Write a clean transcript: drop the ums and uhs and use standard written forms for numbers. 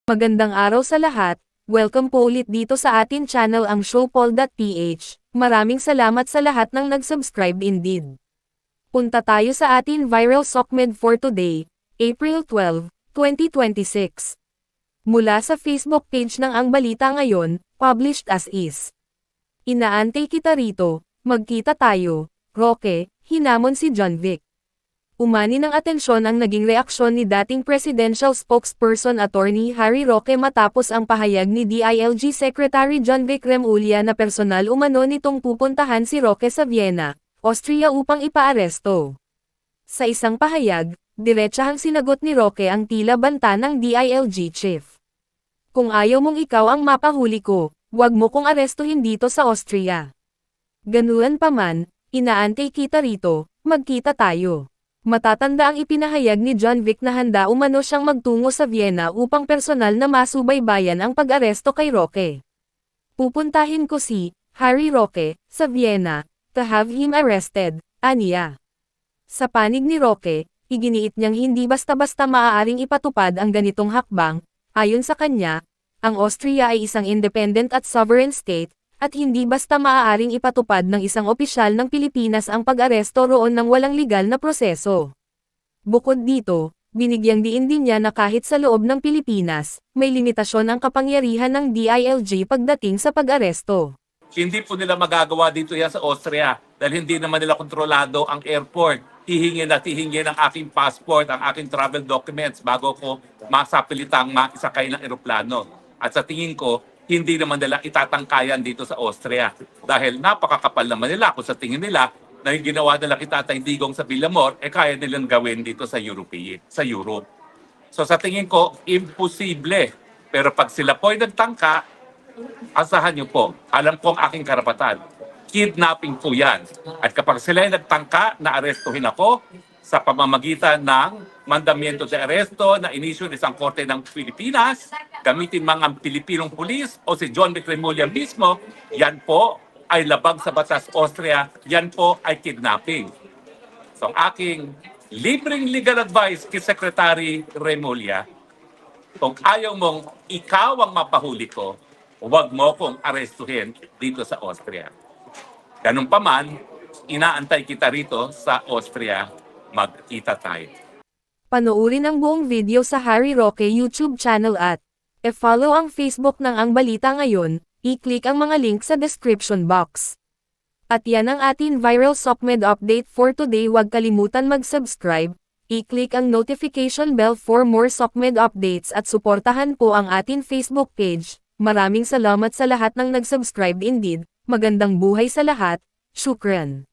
Magandang araw sa lahat, welcome po ulit dito sa atin channel ang Showpol.ph. Maraming salamat sa lahat ng nag-subscribe indeed. Punta tayo sa atin viral SOCMED for today, April 12, 2026. Mula sa Facebook page ng Ang Balita Ngayon, published as is. Inaantay kita rito, magkita tayo, Roque, hinamon si John Vic. Umani ng atensyon ang naging reaksyon ni dating presidential spokesperson Attorney Harry Roque matapos ang pahayag ni DILG Secretary John Vic Remulla na personal umano nitong pupuntahan si Roque sa Vienna, Austria upang ipaaresto. Sa isang pahayag, diretsahang sinagot ni Roque ang tila banta ng DILG chief. Kung ayaw mong ikaw ang mapahuli ko, wag mo kong arestuhin dito sa Austria. Ganulan pa man, inaantay kita rito, magkita tayo. Matatanda ang ipinahayag ni John Vic na handa umano siyang magtungo sa Vienna upang personal na masubaybayan ang pag-aresto kay Roque. Pupuntahin ko si Harry Roque sa Vienna to have him arrested, aniya. Sa panig ni Roque, iginiit niyang hindi basta-basta maaaring ipatupad ang ganitong hakbang. Ayon sa kanya, ang Austria ay isang independent at sovereign state, at hindi basta maaaring ipatupad ng isang opisyal ng Pilipinas ang pag-aresto roon ng walang legal na proseso. Bukod dito, binigyang diin din niya na kahit sa loob ng Pilipinas, may limitasyon ang kapangyarihan ng DILG pagdating sa pag-aresto. Hindi po nila magagawa dito yan sa Austria dahil hindi naman nila kontrolado ang airport. Hihingin ang aking passport, ang aking travel documents bago ko masapilitang maisakay ng eroplano. At sa tingin ko, hindi naman nila itatangkayan dito sa Austria. Dahil napakakapal naman nila kung sa tingin nila na yung ginawa nila kay Tatay Digong sa Villamor, kaya nilang gawin dito sa Europe. So sa tingin ko, imposible. Pero pag sila po'y nagtangka, asahan niyo po, alam ko ang aking karapatan. Kidnapping po yan. At kapag sila ay nagtangka na arestuhin ako sa pamamagitan ng mandamiento de aresto na inisyu ng isang korte ng Pilipinas, gamitin mga Pilipinong pulis o si John Vic Remulla mismo, yan po ay labag sa batas Austria, yan po ay kidnapping. So ang aking libreng legal advice kay Secretary Remulla, kung ayaw mong ikaw ang mapahuli ko, huwag mo kong arestuhin dito sa Austria. Ganun pa man, inaantay kita rito sa Austria, magkita tayo. Panoorin ang buong video sa Harry Roque YouTube channel at e-follow ang Facebook ng Ang Balita Ngayon, i-click ang mga link sa description box. At yan ang atin viral SOCMED update for today. Huwag kalimutan mag-subscribe, i-click ang notification bell for more SOCMED updates at suportahan po ang atin Facebook page. Maraming salamat sa lahat ng nag-subscribe indeed, magandang buhay sa lahat, shukran.